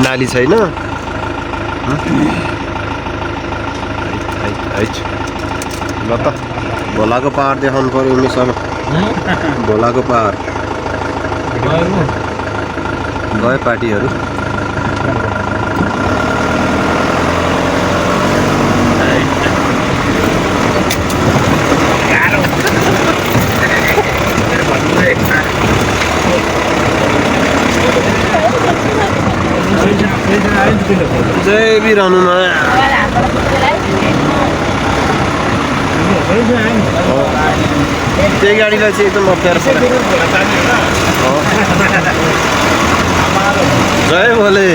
नाली छैन ल त भोलाको पहाड देखाउनु पर्यो मिसँग भोलाको पहाड गए पार्टीहरू जय वीर हनुमान त्यही गाडीलाई चाहिँ एकदम अप्ठ्यारो पर्छ जय भोले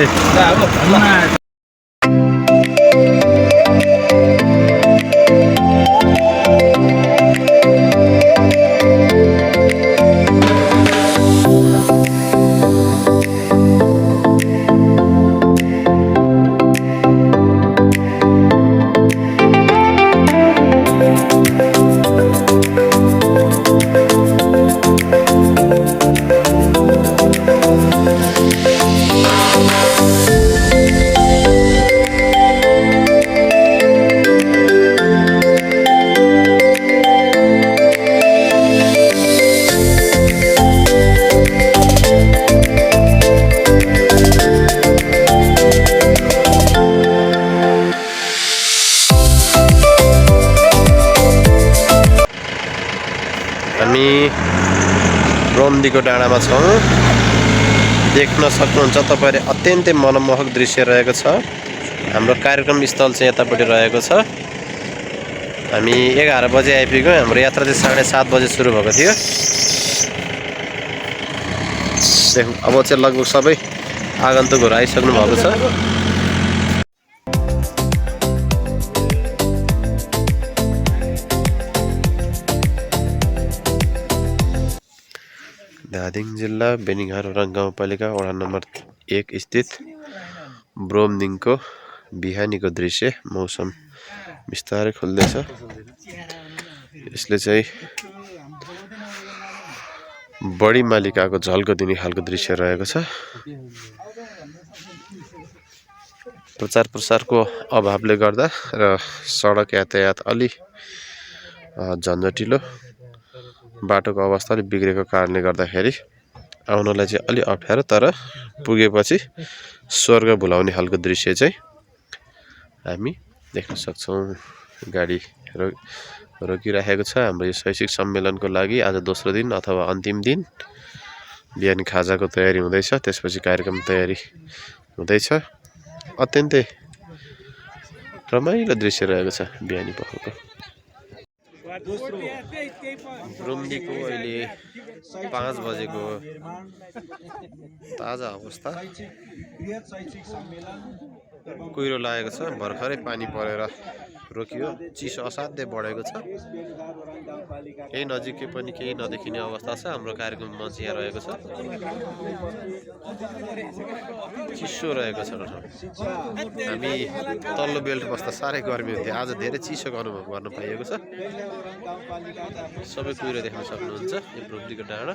हामी ब्रह्मदीको डाँडामा छौँ देख्न सक्नुहुन्छ तपाईले अत्यन्तै मनमोहक दृश्य रहेको छ हाम्रो कार्यक्रम स्थल चाहिँ यतापट्टि रहेको छ हामी 11 बजे आइपुग्यौँ हाम्रो यात्रा चाहिँ 7:30 बजे सुरु भएको थियो अब चाहिँ लगभग सबै आगन्तुकहरू आइसक्नु भएको छ धादिङ जिल्ला बेनीघार गाउँपालिका वडा नम्बर 1 स्थित ब्रह्मदिङको बिहानीको दृश्य मौसम बिस्तारै खुल्दैछ यसले चाहिँ बढी मालिकाको झल्को दिने खालको दृश्य रहेको छ प्रचार प्रसारको अभावले गर्दा र सडक यातायात अलि झन्झटिलो बाटोको अवस्था अलि बिग्रेको कारणले गर्दाखेरि आउनलाई चाहिँ अलि अप्ठ्यारो तर पुगेपछि स्वर्ग भुलाउने खालको दृश्य चाहिँ हामी देख्न सक्छौं गाडी रोकिराखेको छ हाम्रो यो शैक्षिक सम्मेलनको लागि आज दोस्रो दिन अथवा अन्तिम दिन बिहान खाजाको तयारी हुँदैछ त्यसपछि कार्यक्रम तयारी हुँदैछ अत्यन्तै रमाइलो दृश्य रहेको छ बिहानी पखको ब्रह्मदीको अहिले 5 बजेको ताजा अवस्था कुहिरो लागेको छ भर्खरै पानी परेर रोकियो चिसो असाध्यै बढेको छ केही नजिकै पनि केही नदेखिने अवस्था छ हाम्रो कार्यक्रम मञ्च यहाँ रहेको छ चिसो रहेको छ हामी तल्लो बेल्ट बस्दा साह्रै गर्मी हुन्थ्यो आज धेरै चिसोको अनुभव गर्न पाइएको छ सबै कुहिरो देख्न सक्नुहुन्छ यो ब्रह्मदीको डाँडा